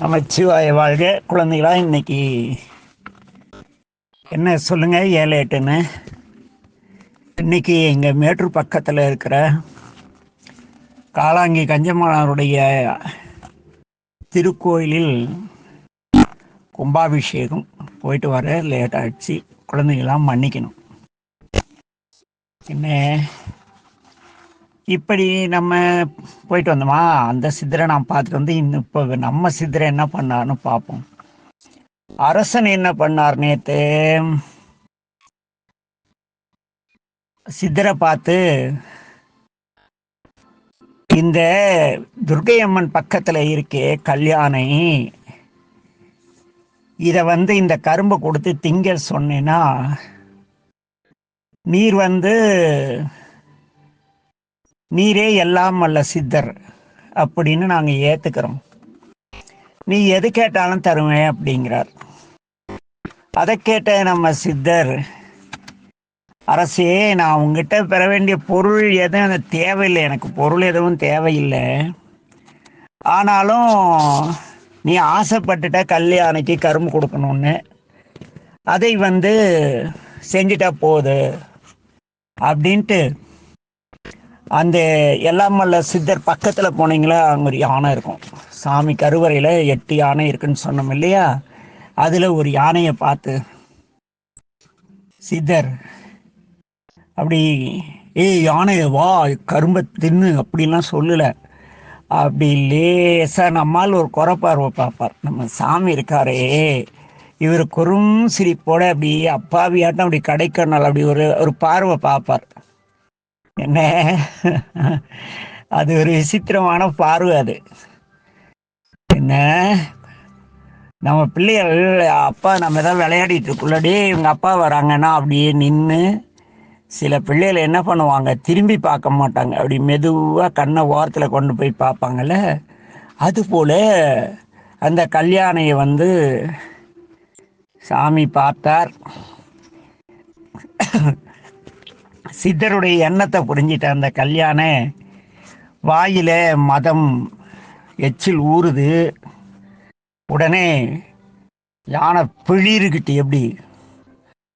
நமச்சிவாய வாழ்க. குழந்தைகளா, இன்னைக்கு என்ன சொல்லுங்க 7 8ன்னு. இன்னைக்கு எங்கள் மேட்டூர் பக்கத்தில் இருக்கிற காளாங்கி கஞ்சமானாருடைய திருக்கோயிலில் கும்பாபிஷேகம். போயிட்டு வர லேட் ஆகிடுச்சு, குழந்தைங்களாம் மன்னிக்கணும். என்ன இப்படி நம்ம போயிட்டு வந்தோமா, அந்த சித்தரை நான் பார்த்துட்டு வந்து இன்னும் இப்போ நம்ம சித்தரை என்ன பண்ணார்னு பார்ப்போம். அரசன் என்ன பண்ணார், நேற்று சித்தரை பார்த்து இந்த துர்க்கை அம்மன் பக்கத்தில் இருக்கே கல்யாணி, இதை இந்த கரும்பை கொடுத்து திங்க சொன்னேன்னா நீரே எல்லாம் அல்ல சித்தர் அப்படின்னு நாங்கள் ஏற்றுக்கிறோம், நீ எது கேட்டாலும் தருவேன் அப்படிங்கிறார். அதை கேட்ட நம்ம சித்தர், அரசே, நான் உங்ககிட்ட பெற வேண்டிய பொருள் எதுவும் தேவையில்லை, எனக்கு பொருள் எதுவும் தேவையில்லை, ஆனாலும் நீ ஆசைப்பட்டுட்ட கல்யாணிக்கு கரும்பு கொடுக்கணும்னு, அதை செஞ்சிட்டா போகுது அப்படின்ட்டு அந்த எல்லாமல்ல சித்தர் பக்கத்தில் போனீங்களா, அங்கே ஒரு யானை இருக்கும். சாமி கருவறையில் 8 யானை இருக்குன்னு சொன்னோம் இல்லையா, அதில் ஒரு யானையை பார்த்து சித்தர் அப்படி, யானையை வா கரும்பை தின்னு அப்படின்லாம் சொல்லலை. அப்படி லேசாக நம்மால் ஒரு குறைப்பார்வை பார்ப்பார். நம்ம சாமி இருக்காரே, இவர் குறும் சிரிப்போட அப்படி அப்பாவியாட்டம் அப்படி கடைக்கணும் அப்படி ஒரு பார்வை பார்ப்பார். என்ன, அது ஒரு விசித்திரமான பார்வை. அது என்ன, நம்ம பிள்ளைகள் அப்பா நம்ம ஏதாவது விளையாடிட்டு இருக்குள்ளடே இவங்க அப்பா வராங்கன்னா அப்படியே நின்று, சில பிள்ளைகள் என்ன பண்ணுவாங்க, திரும்பி பார்க்க மாட்டாங்க, அப்படி மெதுவாக கண்ணை ஓரத்தில் கொண்டு போய் பார்ப்பாங்கல்ல. அதுபோல் அந்த கல்யாணியை சாமி பார்த்தார். சித்தருடைய எண்ணத்தை புரிஞ்சிட்ட அந்த கல்யாண வாயில மதம் எச்சில் ஊறுது. உடனே யானை பிளிருக்கிட்டு, எப்படி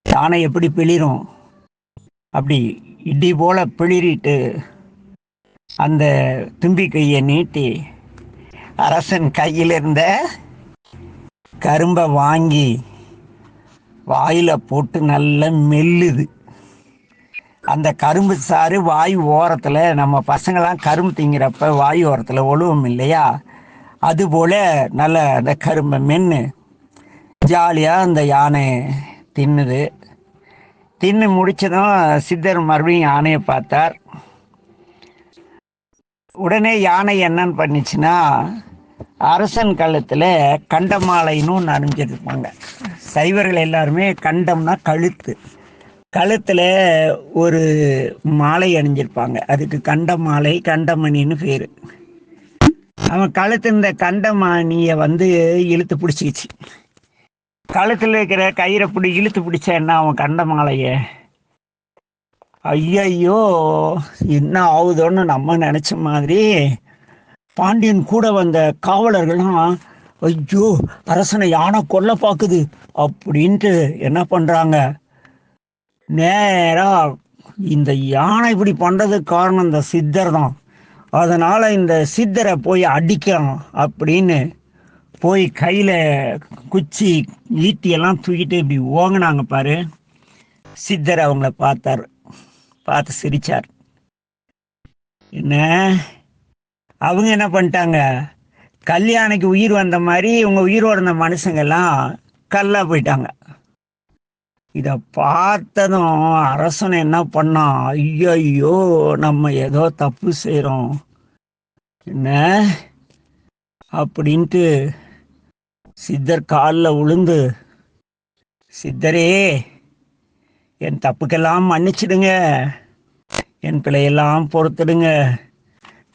யானை எப்படி பிளிரும் அப்படி இடி போல பிளிரிட்டு அந்த தும்பி கையை நீட்டி அரசன் கையில் இருந்த கரும்பை வாங்கி வாயில போட்டு நல்லா மெல்லுது. அந்த கரும்பு சாறு வாய் ஓரத்தில், நம்ம பசங்களாம் கரும்பு திங்கிறப்ப வாய் ஓரத்தில் ஒழுவும் இல்லையா, அதுபோல் நல்ல அந்த கரும்பை மென்று ஜாலியாக அந்த யானை தின்னுது. தின்னு முடிச்சதும் சித்தர் மறுபடியும் யானையை பார்த்தார். உடனே யானை என்னன்னு பண்ணிச்சுன்னா, அரசன் கழுத்தில் கண்டமாலைன்னு ஒன்று அணிஞ்சிருப்பாங்க. சைவர்கள் எல்லாருமே கண்டம்னா கழுத்து, கழுத்தில் ஒரு மாலை அணிஞ்சிருப்பாங்க, அதுக்கு கண்டமாலை, கண்டமணின்னு பேர். அவன் கழுத்து இந்த கண்டமணியை இழுத்து பிடிச்சிக்கிச்சு. கழுத்தில் இருக்கிற கயிறை இழுத்து பிடிச்சா என்ன, அவன் கண்டமாலைய ஐயோ என்ன ஆகுதோன்னு நம்ம நினச்ச மாதிரி பாண்டியன் கூட வந்த காவலர்கள்லாம், ஐயோ அரசனை யானை கொல்ல பார்க்குது அப்படின்ட்டு என்ன பண்ணுறாங்க, நேராக இந்த யானை இப்படி பண்ணுறதுக்கு காரணம் இந்த சித்தர் தான், அதனால் இந்த சித்தரை போய் அடிக்கலாம் அப்படின்னு போய் கையில் குச்சி ஈட்டியெல்லாம் தூக்கிட்டு இப்படி ஓங்கினாங்க பாரு. சித்தர் அவங்கள பார்த்தார், பார்த்து சிரிச்சார். என்ன, அவங்க என்ன பண்ணிட்டாங்க, கல்யாணிக்கு உயிர் வந்த மாதிரி இவங்க உயிரோட இருந்த மனுஷங்கெல்லாம் கல்லா போயிட்டாங்க. இதை பார்த்ததும் அரசன் என்ன பண்ணான், ஐயோ நம்ம ஏதோ தப்பு செய்கிறோம் என்ன அப்படின்ட்டு சித்தர் காலில் விழுந்து, சித்தரே என் தப்புக்கெல்லாம் மன்னிச்சிடுங்க, என் பிள்ளையெல்லாம் பொறுத்துடுங்க,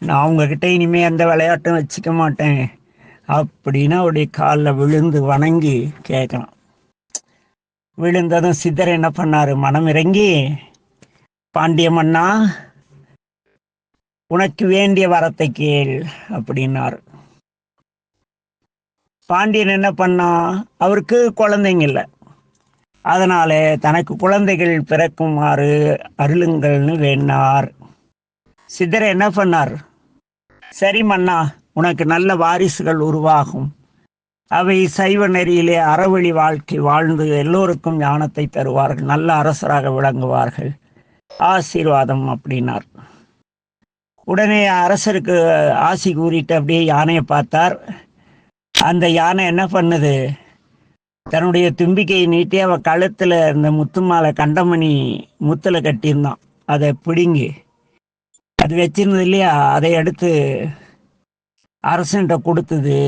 நான் உங்ககிட்ட இனிமே எந்த விளையாட்டும் வச்சுக்க மாட்டேன் அப்படின்னு அவருடைய காலில் விழுந்து வணங்கி கேட்கலாம். விழுந்ததும் சித்தர் என்ன பண்ணார், மனம் இறங்கி, பாண்டிய மன்னா உனக்கு வேண்டிய வரத்தை கேள் அப்படின்னார். பாண்டியன் என்ன பண்ணான்? அவருக்கு குழந்தைங்க இல்லை. அதனால தனக்கு குழந்தைகள் பிறக்குமாறு அருளுங்கள்னு வேண்டினார். சித்தர் என்ன பண்ணார்? சரி மன்னா, உனக்கு நல்ல வாரிசுகள் உருவாகும். அவை சைவ நெறியிலே அறவழி வாழ்க்கை வாழ்ந்து எல்லோருக்கும் ஞானத்தை தருவார்கள், நல்ல அரசராக விளங்குவார்கள், ஆசீர்வாதம் அப்படின்னார். உடனே அரசருக்கு ஆசி கூறிட்டு அப்படியே யானையை பார்த்தார். அந்த யானை என்ன பண்ணுது? தன்னுடைய தும்பிக்கையை நீட்டி அவ கழுத்துல இந்த முத்து மாலை கண்டமணி முத்துல கட்டியிருந்தான், அதை பிடுங்கி அது வச்சிருந்தது இல்லையா, அதை எடுத்து அரசன்கிட்ட கொடுத்தது.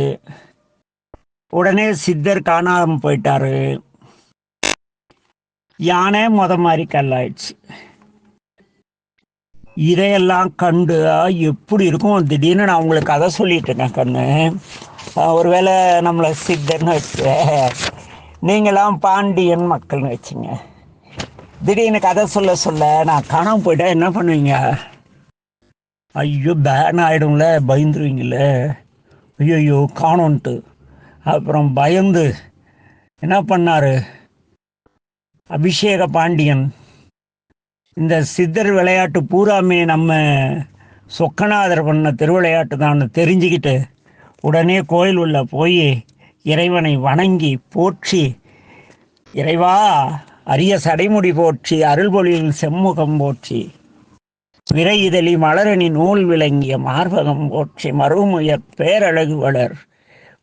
உடனே சித்தர் காணாம போயிட்டாரு. யானை மாதிரி கல்லாயிடுச்சு. இதையெல்லாம் கண்டு எப்படி இருக்கும்? திடீர்னு நான் உங்களுக்கு கதை சொல்லிட்டு இருக்கேன் கண்ணு. ஒருவேளை நம்மளை சித்தர்னு வச்சு, நீங்களாம் பாண்டியன் மக்கள்னு வச்சுங்க. திடீர்னு கதை சொல்ல சொல்ல நான் காணாமல் போயிட்டா என்ன பண்ணுவீங்க? ஐயோ, பேன் ஆகிடும்ல, பயந்துருவீங்கள. ஐயோ காணோன்ட்டு. அப்புறம் பயந்து என்ன பண்ணாரு அபிஷேக பாண்டியன்? இந்த சித்தர் விளையாட்டு பூராமே நம்ம சொக்கநாதர் பண்ண திருவிளையாட்டு தான் தெரிஞ்சுக்கிட்டு உடனே கோயில் உள்ள போய் இறைவனை வணங்கி போற்றி, இறைவா அரிய சடைமுடி போற்றி, அருள்பொழியில் செம்முகம் போற்றி, விரை இதழி மலரணி நூல் விளங்கிய மார்பகம் போற்றி, மறுமுயற் பேரழகு வளர்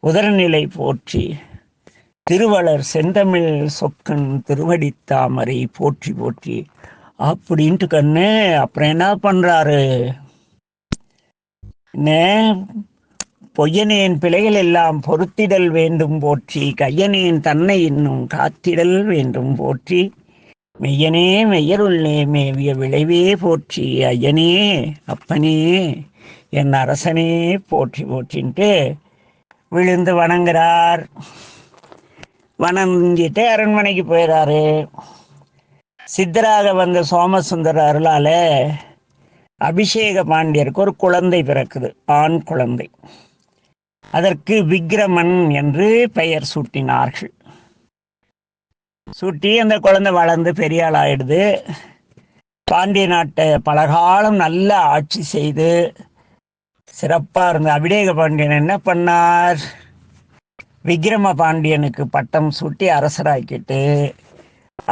உதரநிலை போற்றி, திருவளர் செந்தமிழ் சொக்கன் திருவடித்தாமரை போற்றி போற்றி அப்படின்ட்டு கண்ணு. அப்புறம் என்ன பண்றாரு? பொய்யனேன் பிழைகள் எல்லாம் பொறுத்திடல் வேண்டும் போற்றி, கையனேன் தன்னை இன்னும் காத்திடல் வேண்டும் போற்றி, மெய்யனே மெய்யருள்ளே மேவிய விளைவே போற்றி, ஐயனே அப்பனே என் அரசனே போற்றி போற்றின்ட்டு விழுந்து வணங்குறார். வணங்கிட்டு அரண்மனைக்கு போயிடாரு. சித்தராக வந்த சோமசுந்தர அருளால அபிஷேக பாண்டியருக்கு ஒரு குழந்தை பிறக்குது, ஆண் குழந்தை. அதற்கு விக்கிரமன் என்று பெயர் சூட்டினார்கள். சூட்டி அந்த குழந்தை வளர்ந்து பெரிய ஆள் ஆயிடுது. பாண்டிய நாட்டை பலகாலம் நல்ல ஆட்சி செய்து சிறப்பாக இருந்த அபிஷேக பாண்டியன் என்ன பண்ணார்? விக்கிரம பாண்டியனுக்கு பட்டம் சூட்டி அரசராக்கிட்டு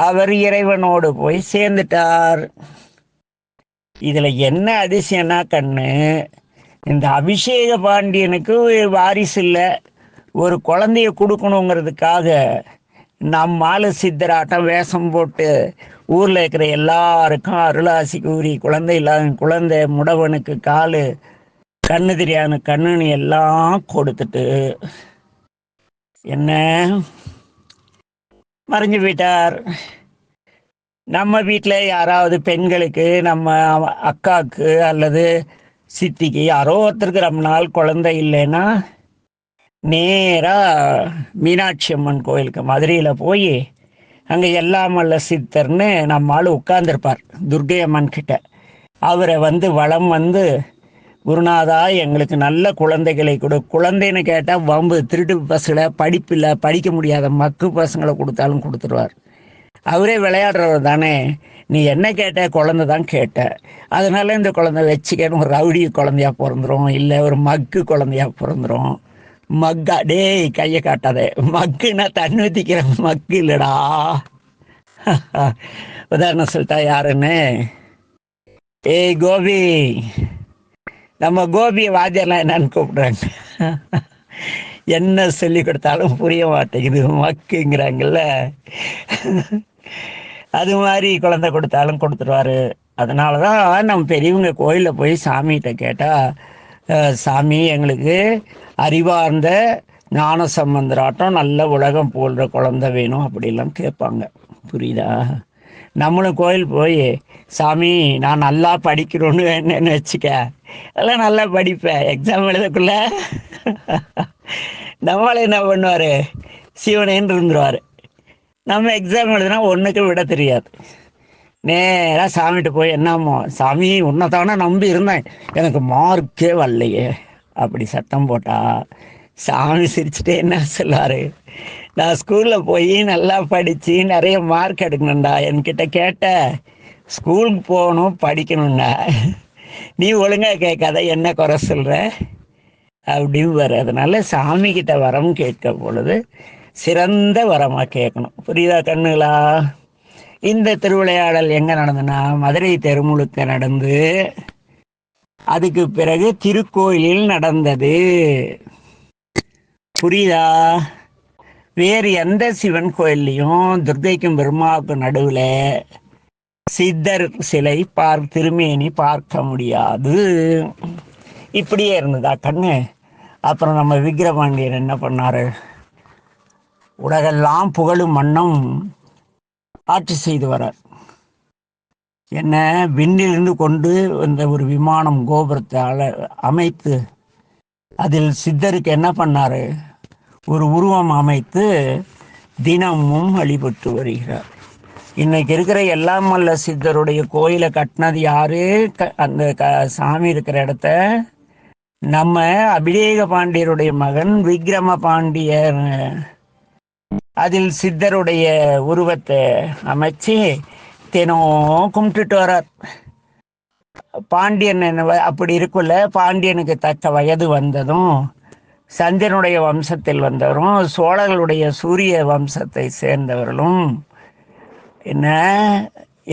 அவர் இறைவனோடு போய் சேர்ந்துட்டார். இதுல என்ன அதிசயம்னா கண்ணு, இந்த அபிஷேக பாண்டியனுக்கு வாரிசு இல்லை, ஒரு குழந்தைய கொடுக்கணுங்கிறதுக்காக நம்மால சித்தராட்டம் வேஷம் போட்டு ஊர்ல இருக்கிற எல்லாருக்கும் அருளாசி கூறி, குழந்தை இல்லாத குழந்தை, முடவனுக்கு காலு, கண்ணு தெரியாத கண்ணுன்னு எல்லாம் கொடுத்துட்டு என்ன மறைஞ்சு போயிட்டார். நம்ம வீட்டில் யாராவது பெண்களுக்கு, நம்ம அக்காவுக்கு அல்லது சித்திக்கு யாரோ ஒருத்தருக்கு ரொம்ப நாள் குழந்தை இல்லைன்னா நேராக மீனாட்சி அம்மன் கோயிலுக்கு மதுரையில் போய் அங்கே எல்லாம் வல்ல சித்தர்னு நம்ம ஆள் உட்கார்ந்துருப்பார் துர்கை அம்மன் கிட்ட. அவரை வந்து வளம் வந்து, குருநாதா எங்களுக்கு நல்ல குழந்தைகளை கொடு. குழந்தைன்னு கேட்டால் வம்பு, திருட்டு பசங்களை, படிப்பில் படிக்க முடியாத மக்கு பசங்களை கொடுத்தாலும் கொடுத்துருவார். அவரே விளையாடுறவர் தானே. நீ என்ன கேட்ட? குழந்தை தான் கேட்ட, அதனால இந்த குழந்தை வச்சுக்கன்னு ஒரு ரவுடி குழந்தையா பிறந்துரும், இல்லை ஒரு மக்கு குழந்தையா பிறந்துரும். மக்கா? டேய் கையை காட்டாதே, மக்குன்னா தண்ணி ஊற்றிக்கிற மக்கு இல்லடா. உதாரணம் சொல்லிட்டா யாருன்னு? ஏய் கோபி, நம்ம கோபியை வாத்தியெல்லாம் என்னன்னு கூப்பிடுறாங்க. என்ன சொல்லி கொடுத்தாலும் புரிய மாட்டேங்குது, மக்குங்கிறாங்கல்ல. அது மாதிரி குழந்தை கொடுத்தாலும் கொடுத்துருவாரு. அதனால தான் நம்ம பெரியவங்க கோயிலில் போய் சாமிகிட்ட கேட்டால், சாமி எங்களுக்கு அறிவார்ந்த ஞான சம்பந்தராட்டம் நல்ல உலகம் போல்ற குழந்தை வேணும் அப்படிலாம் கேட்பாங்க. புரியுதா? நம்மளும் கோயில் போய், சாமி நான் நல்லா படிக்கிறோன்னு என்னன்னு வச்சுக்க, அதெல்லாம் நல்லா படிப்பேன், எக்ஸாம் எழுதக்குள்ள நம்மளை என்ன பண்ணுவார்? சிவனேன்னு இருந்துருவார். நம்ம எக்ஸாம் எழுதுனா ஒன்றுக்கு விட தெரியாது. நேராக சாமிகிட்ட போய், என்னமோ சாமி உன்னை தானே நம்பி இருந்தேன், எனக்கு மார்க்கே வரலையே அப்படி சத்தம் போட்டா சாமி சிரிச்சுட்டே என்ன சொல்லாரு, நான் ஸ்கூலில் போய் நல்லா படித்து நிறைய மார்க் எடுக்கணும்டா, என்கிட்ட கேட்ட ஸ்கூலுக்கு போகணும் படிக்கணும்டா, நீ ஒழுங்காக கேட்காத என்ன குறை சொல்கிற அப்படின்னு வர. அதனால சாமிக்கிட்ட வரம் கேட்க பொழுது சிறந்த வரமாக கேட்கணும். புரியுதா கண்ணுங்களா? இந்த திருவிளையாடல் எங்கே நடந்ததுன்னா மதுரை தெருமுழுக்க நடந்து அதுக்கு பிறகு திருக்கோயிலில் நடந்தது. புரியுதா? வேறு எந்த சிவன் கோயில்லையும் துர்க்கைக்கும் பெருமாவுக்கும் நடுவில் சித்தர் சிலை திருமேனி பார்க்க முடியாது. இப்படியே இருந்ததா கண்ணு? அப்புறம் நம்ம விக்கிரபாண்டியர் என்ன பண்ணாரு, உலகெல்லாம் புகழும் வண்ணம் ஆட்சி செய்து வரார். என்ன, விண்ணிலிருந்து கொண்டு வந்த ஒரு விமானம் கோபுரத்தை அமைத்து அதில் சித்தருக்கு என்ன பண்ணாரு, ஒரு உருவம் அமைத்து தினமும் வழிபட்டு வருகிறார். இன்னைக்கு இருக்கிற எல்லாம் வல்ல சித்தருடைய கோயிலை கட்டினது யாரு? அந்த சாமி இருக்கிற இடத்த நம்ம அபிஷேக பாண்டியருடைய மகன் விக்ரம பாண்டியர் அதில் சித்தருடைய உருவத்தை அமைச்சு தினம் கும்பிட்டுட்டு வரார். பாண்டியன் அப்படி இருக்குல்ல, பாண்டியனுக்கு தக்க வயது வந்ததும் சந்திரனுடைய வம்சத்தில் வந்தவரும் சோழர்களுடைய சூரிய வம்சத்தை சேர்ந்தவர்களும் என்ன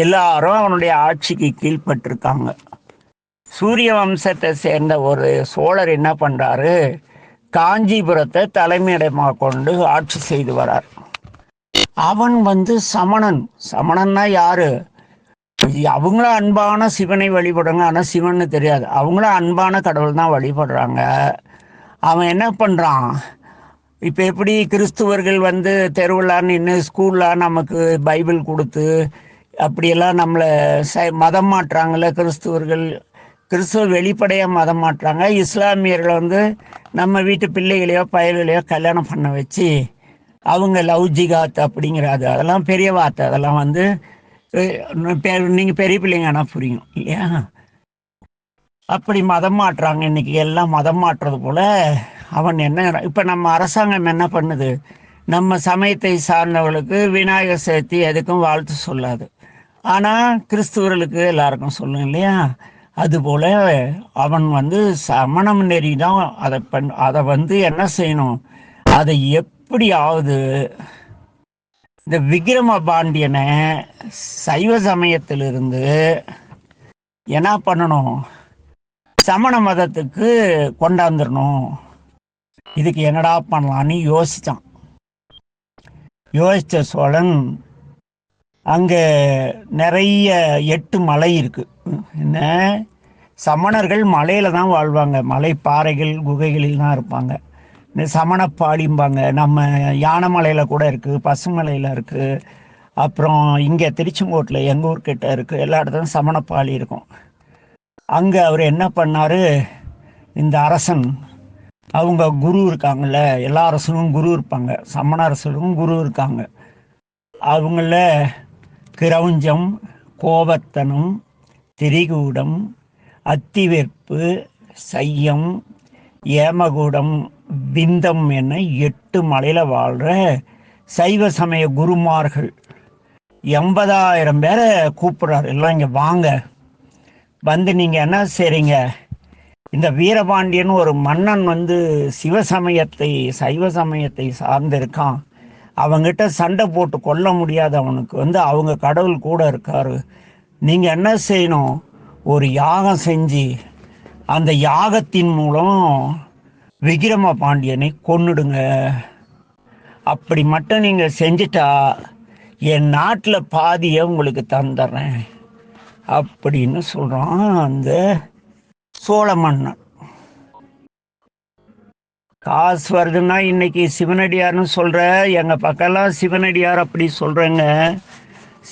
எல்லாரும் அவனுடைய ஆட்சிக்கு கீழ்பட்டிருக்காங்க. சூரிய வம்சத்தை சேர்ந்த ஒரு சோழர் என்ன பண்றாரு, காஞ்சிபுரத்தை தலைமையிடமாக கொண்டு ஆட்சி செய்து வரார். அவன் சமணன்னா யாரு? அவங்களும் அன்பான சிவனை வழிபடுறாங்க, ஆனால் சிவன்னு தெரியாது, அவங்களும் அன்பான கடவுள் தான் வழிபடுறாங்க. அவன் என்ன பண்ணுறான், இப்போ எப்படி கிறிஸ்துவர்கள் தெருவிலான்னு இன்னும் ஸ்கூல்லாம் நமக்கு பைபிள் கொடுத்து அப்படியெல்லாம் நம்மளை மதம் மாற்றாங்கல்ல. கிறிஸ்துவ வெளிப்படையாக மதம் மாற்றாங்க. இஸ்லாமியர்கள் நம்ம வீட்டு பிள்ளைகளையோ பயல்களையோ கல்யாணம் பண்ண வச்சு அவங்க லவ் ஜிகாத் அப்படிங்கிறாது. அதெல்லாம் பெரிய வார்த்தை. அதெல்லாம் நீங்கள் பெரிய பிள்ளைங்க ஆனால் புரியும் இல்லையா? அப்படி மதம் மாற்றுறாங்க. இன்னைக்கு எல்லாம் மதம் மாற்றுறது போல அவன் என்ன, இப்போ நம்ம அரசாங்கம் என்ன பண்ணுது, நம்ம சமயத்தை சார்ந்தவர்களுக்கு விநாயகர் சதுர்த்தி எதுக்கும் வாழ்த்து சொல்லாது, ஆனால் கிறிஸ்துவர்களுக்கு எல்லாருக்கும் சொல்லும் இல்லையா? அதுபோல அவன் சமணம் நெறி தான் அதை என்ன செய்யணும், அதை எப்படியாவது இந்த விக்கிரம பாண்டியனை சைவ சமயத்திலிருந்து என்ன பண்ணணும், சமண மதத்துக்கு கொண்டாந்துடணும். இதுக்கு என்னடா பண்ணலான்னு யோசிச்ச சோழன் அங்கே நிறைய 8 மலை இருக்கு. என்ன, சமணர்கள் மலையில தான் வாழ்வாங்க, மலை பாறைகள் குகைகளில் தான் இருப்பாங்க. இந்த சமணப்பாடிம்பாங்க. நம்ம யானைமலையில் கூட இருக்குது, பசுமலையில் இருக்குது, அப்புறம் இங்கே திருச்செங்கோட்டில் எங்கள் ஊர்கிட்ட இருக்குது, எல்லா இடத்துலையும் சமணப்பாடி இருக்கும். அங்கே அவர் என்ன பண்ணார், இந்த அரசன் அவங்க குரு இருக்காங்கல்ல, எல்லா அரசனும் குரு இருப்பாங்க, சமண அரசனும் குரு இருக்காங்க. அவங்கள கிரௌஞ்சம், கோபத்தனம், திரிகூடம், அத்திவெற்பு, சையம், ஏமகூடம், விந்தம் என 8 மலையில் வாழ்கிற சைவ சமய குருமார்கள் 80,000 பேரை கூப்பிட்றாரு. எல்லாம் இங்கே வாங்க, நீங்கள் என்ன செய்றீங்க, இந்த வீரபாண்டியன் ஒரு மன்னன் சைவ சமயத்தை சார்ந்திருக்கான், அவங்கிட்ட சண்டை போட்டு கொல்ல முடியாது, அவனுக்கு அவங்க கடவுள் கூட இருக்காரு, நீங்கள் என்ன செய்யணும், ஒரு யாகம் செஞ்சு அந்த யாகத்தின் மூலம் விக்கிரம பாண்டியனை கொன்னுடுங்க. அப்படி மட்டும் நீங்கள் செஞ்சிட்டா என் நாட்டில் பாதியை உங்களுக்கு தந்துடுறேன் அப்படின்னு சொல்கிறான் அந்த சோழ மன்னன். காசு வருதுன்னா இன்னைக்கு சிவனடியார்னு சொல்கிற, எங்கள் பக்கம்லாம் சிவனடியார் அப்படி சொல்கிறேங்க.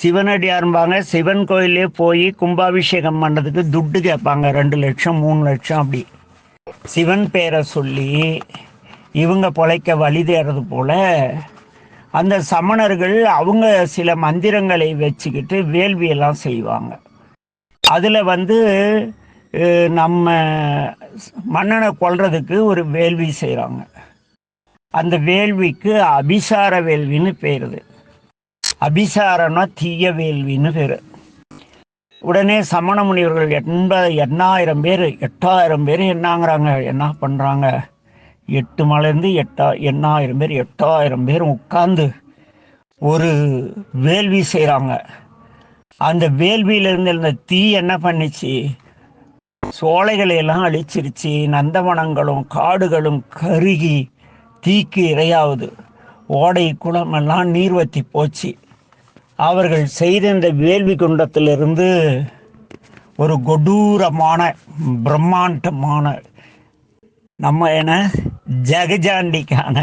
சிவனடியார்பாங்க, சிவன் கோயிலே போய் கும்பாபிஷேகம் பண்ணுறதுக்கு துட்டு கேட்பாங்க, 2 லட்சம் 3 லட்சம் அப்படி. சிவன் பேரை சொல்லி இவங்க பொழைக்க வழி தேடுறது போல அந்த சமணர்கள் அவங்க சில மந்திரங்களை வச்சுக்கிட்டு வேள்வியெல்லாம் செய்வாங்க. அதில் நம்ம மன்னனை கொல்றதுக்கு ஒரு வேள்வி செய்கிறாங்க. அந்த வேள்விக்கு அபிசார வேள்வின்னு பேருது. அபிசாரம்னா தீய வேள்வின்னு பேரு. உடனே சமண முனிவர்கள் 8,000 பேர் 8,000 பேர் என்னங்கிறாங்க, என்ன பண்ணுறாங்க, 8 மலைருந்து 8,000 பேர் 8,000 பேர் உட்கார்ந்து ஒரு வேள்வி செய்கிறாங்க. அந்த வேள்வியிலிருந்து இருந்த தீ என்ன பண்ணிச்சு, சோலைகளை எல்லாம் அழிச்சிருச்சு. நந்தவனங்களும் காடுகளும் கருகி தீக்கு இரையாவது. ஓடை குளமெல்லாம் நீர் வற்றி போச்சு. அவர்கள் செய்த இந்த வேள்வி குண்டத்திலிருந்து ஒரு கொடூரமான பிரம்மாண்டமான நம்ம என்ன ஜெகஜாண்டிக்கான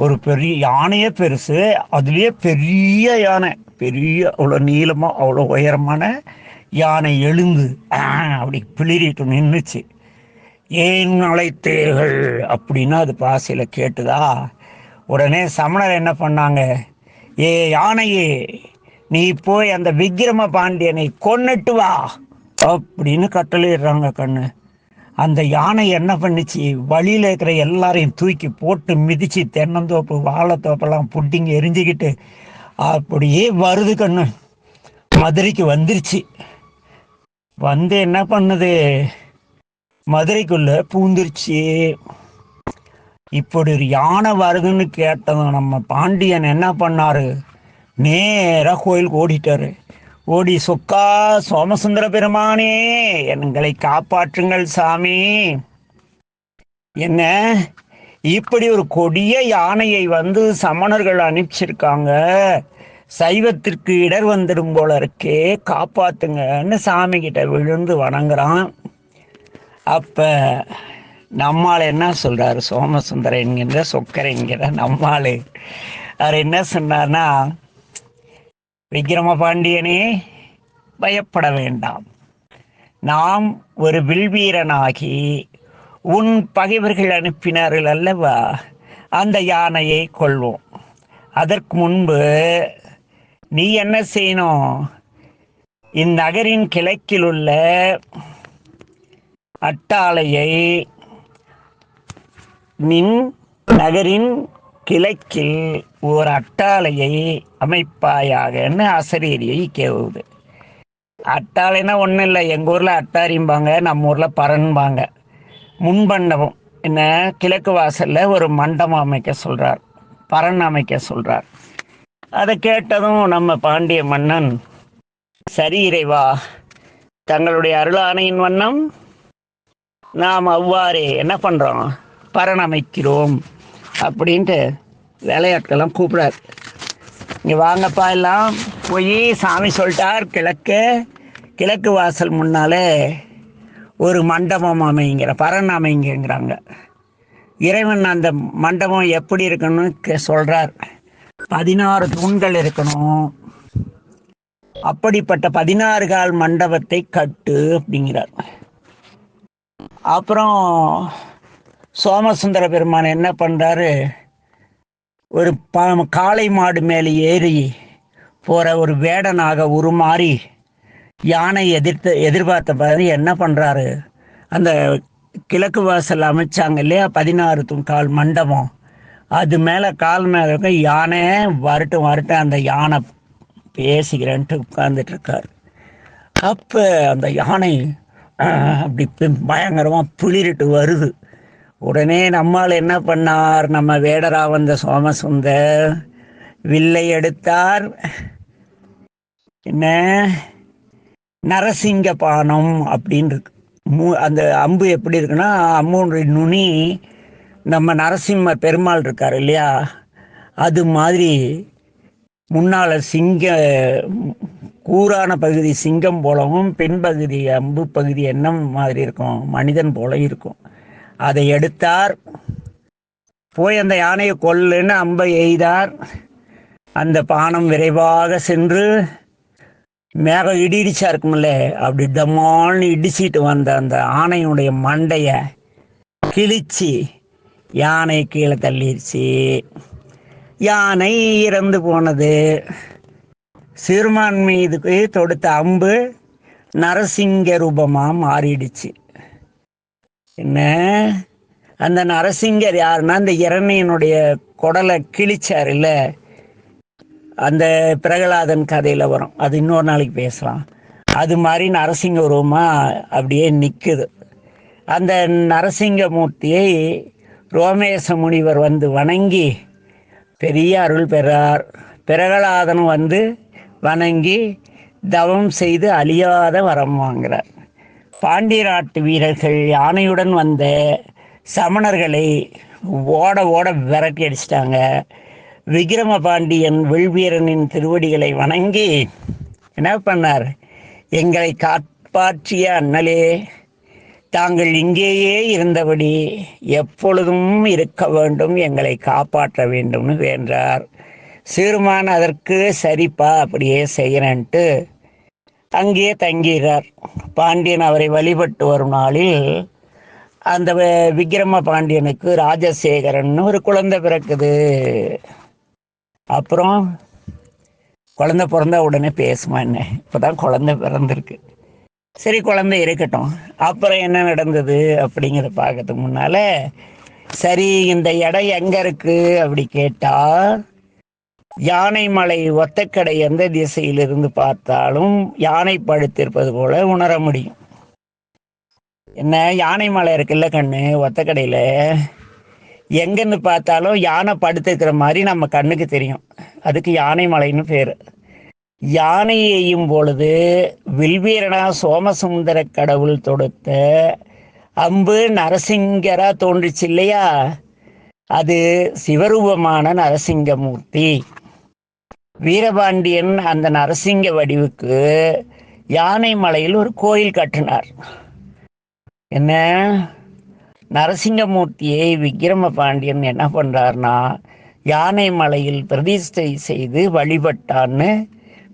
ஒரு பெரிய யானையே பெருசு, அதுலேயே பெரிய யானை, பெரிய அவ்வளோ நீளமாக அவ்வளோ உயரமான யானை எழுந்து அப்படி பிளிரிட்டு நின்றுச்சு. ஏன் அழைத்தீர்கள் அப்படின்னா அது பாசையில் கேட்டுதா. உடனே சமணர் என்ன பண்ணாங்க, ஏ யானையே, நீ போய் அந்த விக்கிரம பாண்டியனை கொன்னுட்டு வா அப்படின்னு கட்டளையிடுறாங்க. கண்ணு அந்த யானை என்ன பண்ணிச்சு, வழியில் இருக்கிற எல்லாரையும் தூக்கி போட்டு மிதிச்சு தென்னந்தோப்பு வாழைத்தோப்பெல்லாம் புட்டிங்க எரிஞ்சுக்கிட்டு அப்படியே வருது. கண்ணு மதுரைக்கு வந்துருச்சு. வந்து என்ன பண்ணுது, மதுரைக்குள்ள பூந்துருச்சு. இப்படி ஒரு யானை வருதுன்னு கேட்டதும் நம்ம பாண்டியன் என்ன பண்ணாரு, நேராக கோயிலுக்கு ஓடிட்டாரு. ஓடி, சொக்கா சோமசுந்தர பெருமானே, எங்களை காப்பாற்றுங்கள் சாமி, என்ன இப்படி ஒரு கொடிய யானையை வந்து சமணர்கள் அனுப்பிச்சிருக்காங்க, சைவத்திற்கு இடர் வந்துடும் போல இருக்கே, காப்பாத்துங்கன்னு சாமி கிட்ட விழுந்து வணங்குறான். அப்ப நம்மால் என்ன சொல்றாரு, சோமசுந்தரன் என்கின்ற சொக்கர் என்கிற நம்மால் அவர் என்ன சொன்னார்னா, விக்கிரம பாண்டியனே பயப்பட வேண்டாம், நாம் ஒரு வில்வீரனாகி உன் பகைவர்கள் அனுப்பினார்கள் அல்லவா, அந்த யானையை கொள்வோம். அதற்கு முன்பு நீ என்ன செய்யணும், இந்நகரின் கிழக்கில் உள்ள அட்டாளையை, நின் நகரின் கிழக்கில் ஒரு அட்டாளையை அமைப்பாயாகன்னு அசரீரியை கேவுது. அட்டாளைனா ஒன்றும் இல்லை, எங்கள் ஊரில் அட்டாரிம்பாங்க, நம்ம ஊரில் பரன்பாங்க. முன்மண்டபம் என்ன, கிழக்கு வாசலில் ஒரு மண்டபம் அமைக்க சொல்கிறார், பரன் அமைக்க சொல்கிறார். அதை கேட்டதும் நம்ம பாண்டிய மன்னன், சரி இறைவா, தங்களுடைய அருளானையின் வண்ணம் நாம் அவ்வாறே என்ன பண்ணுறோம், பரன் அமைக்கிறோம் அப்படின்ட்டு வேலையாட்கள்லாம் கூப்பிடாரு. இங்கே வாங்கப்பா எல்லாம் போய் சாமி சொல்லிட்டார், கிழக்கு வாசல் முன்னாலே ஒரு மண்டபம் அமைங்கிற, பரன் அமைங்கிறாங்க. இறைவன் அந்த மண்டபம் எப்படி இருக்கணும்னு சொல்கிறார். 16 தூண்கள் இருக்கணும், அப்படிப்பட்ட 16 கால் மண்டபத்தை கட்டு அப்படிங்கிறார். அப்புறம் சோமசுந்தர பெருமான் என்ன பண்ணுறாரு, ஒரு காளை மாடு மேலே ஏறி போகிற ஒரு வேடனாக உருமாறி யானை எதிர்பார்த்த மாதிரி என்ன பண்ணுறாரு, அந்த கிழக்கு வாசல் அமைச்சாங்க இல்லையா 16 கால் மண்டபம், அது மேலே கால் மேலே இருக்க யானை வரட்டும் அந்த யானை பேசிக்கிறேன்ட்டு உட்கார்ந்துட்டு இருக்கார். அப்போ அந்த யானை அப்படி பயங்கரமாக பிளிரிட்டு வருது. உடனே நம்மால் என்ன பண்ணார், நம்ம வேடரா வந்த சோமசுந்தர் வில்லை எடுத்தார். என்ன நரசிங்க பானம் அப்படின்னு இருக்கு. அந்த அம்பு எப்படி இருக்குன்னா, அம்மூன்றை நுனி நம்ம நரசிம்ம பெருமாள் இருக்கார் இல்லையா, அது மாதிரி முன்னால் கூரான பகுதி சிங்கம் போலவும் பின்பகுதி அம்பு பகுதி என்ன மாதிரி இருக்கும், மனிதன் போல இருக்கும். அதை எடுத்தார், போய் அந்த யானையை கொல்லுன்னு அம்பை எய்தார். அந்த பானம் விரைவாக சென்று மேகம் இடிச்சா இருக்கும்ல, அப்படி டமால்னு இடிச்சிட்டு வந்த அந்த ஆணையுடைய மண்டைய கிழிச்சு யானை கீழே தள்ளிடுச்சு. யானை இறந்து போனது. சிறுமான் மீதுக்கு தொடுத்த அம்பு நரசிங்க ரூபமாக மாறிடுச்சு. என்ன அந்த நரசிங்கர் யாருன்னா இந்த இரணியனுடைய குடலை கிழிச்சார் இல்லை, அந்த பிரகலாதன் கதையில் வரும். அது இன்னொரு நாளைக்கு பேசலாம். அது மாதிரி நரசிங்க உருவமாக அப்படியே நிற்குது. அந்த நரசிங்கமூர்த்தியை ரோமேச முனிவர் வந்து வணங்கி பெரிய அருள் பெறார். பிரகலாதனும் வந்து வணங்கி தவம் செய்து அழியாத வரம் வாங்குகிறார். பாண்டிய நாட்டு வீரர்கள் யானையுடன் வந்த சமணர்களை ஓட ஓட விரட்டி அடிச்சிட்டாங்க. விக்கிரம பாண்டியன் வில்வீரனின் திருவடிகளை வணங்கி என்ன பண்ணார்? எங்களை காப்பாற்றிய அண்ணலே, தாங்கள் இங்கேயே இருந்தபடி எப்பொழுதும் இருக்க வேண்டும், எங்களை காப்பாற்ற வேண்டும்னு வேண்டார். சிறுமான் அதற்கு சரிப்பா அப்படியே செய்கிறேன்ட்டு அங்கேயே தங்கிறார். பாண்டியன் அவரை வழிபட்டு வரும் நாளில் அந்த விக்கிரம பாண்டியனுக்கு ராஜசேகரன் ஒரு குழந்தை பிறக்குது. அப்புறம் குழந்தை பிறந்தா உடனே பேசுமா என்ன? இப்போதான் குழந்தை பிறந்திருக்கு, சரி குழந்தை இருக்கட்டும். அப்புறம் என்ன நடந்தது அப்படிங்கிறத பார்க்கறதுக்கு முன்னால, சரி இந்த இடம் எங்க இருக்கு அப்படி கேட்டால், யானைமலை ஒத்தக்கடை எந்த திசையிலிருந்து பார்த்தாலும் யானை படுத்திருப்பது போல உணர முடியும். என்ன, யானைமலை இருக்குல்ல கண்ணு, ஒத்தக்கடையில எங்கன்னு பார்த்தாலும் யானை படுத்திருக்கிற மாதிரி நம்ம கண்ணுக்கு தெரியும். அதுக்கு யானைமலைன்னு பேரு. யானை எய்யும் பொழுது வில்வீரனா சோமசுந்தர கடவுள் தொடுத்த அம்பு நரசிங்கரா தோன்றுச்சு இல்லையா, அது சிவரூபமான நரசிங்கமூர்த்தி. வீரபாண்டியன் அந்த நரசிங்க வடிவுக்கு யானை மலையில் ஒரு கோயில் கட்டினார். என்ன, நரசிங்கமூர்த்தியை விக்கிரம பாண்டியன் என்ன பண்றார்னா யானை மலையில் பிரதிஷ்டை செய்து வழிபட்டான்னு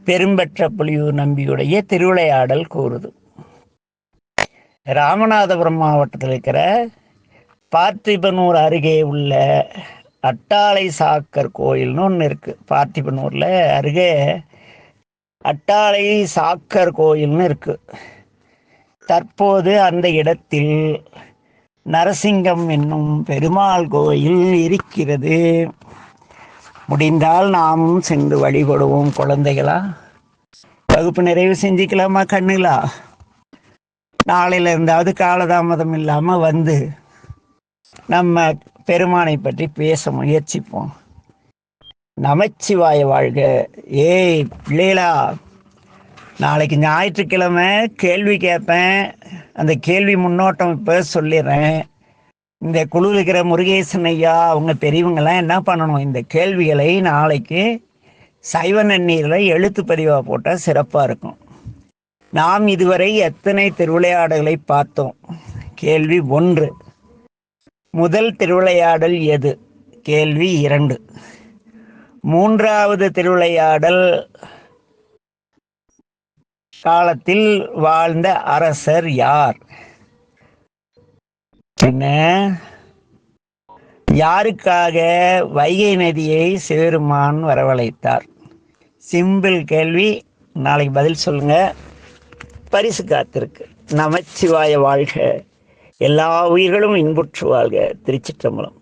பெரும்பெற்ற புலியூர் நம்பியுடைய திருவிளையாடல் கூறுது. ராமநாதபுரம் மாவட்டத்தில் இருக்கிற பார்த்திபனூர் அருகே உள்ள அட்டாளை சாக்கர் கோயில்னு ஒன்று இருக்கு. பார்த்திபனூர்ல அருகே அட்டாளை சாக்கர் கோயில்னு இருக்கு. தற்போது அந்த இடத்தில் நரசிங்கம் என்னும் பெருமாள் கோயில் இருக்கிறது. முடிந்தால் நாமும் சென்று வழிபடுவோம் குழந்தைகளா. வகுப்பு நிறைவு செஞ்சுக்கலாமா கண்ணுகளா? நாளையில இருந்தாவது காலதாமதம் இல்லாமல் வந்து நம்ம பெருமானை பற்றி பேச முயற்சிப்போம். நமச்சிவாய வாழ்க. ஏய் பிள்ளைகளா, நாளைக்கு ஞாயிற்றுக்கிழமை கேள்வி கேட்பேன். அந்த கேள்வி முன்னோட்டம் இப்போ சொல்லிடுறேன். இந்த குழு இருக்கிற முருகேசன் ஐயா அவங்க பெரியவங்கெல்லாம் என்ன பண்ணணும், இந்த கேள்விகளை நாளைக்கு சைவ நன்னீரில் எழுத்து பதிவாக போட்டால் சிறப்பாக இருக்கும். நாம் இதுவரை எத்தனை திருவிளையாடல்களை பார்த்தோம்? கேள்வி 1. முதல் திருவிளையாடல் எது? கேள்வி 2. 3வது திருவிளையாடல் காலத்தில் வாழ்ந்த அரசர் யார்? என்ன, யாருக்காக வைகை நதியை சிவருமான் வரவழைத்தார்? சிம்பிள் கேள்வி. நாளைக்கு பதில் சொல்லுங்க. பரிசு காத்திருக்கு. நமச்சிவாய வாழ்க. எல்லா உயிர்களும் இன்புற்று வாழ்க. திருச்சிற்றம்பலம்.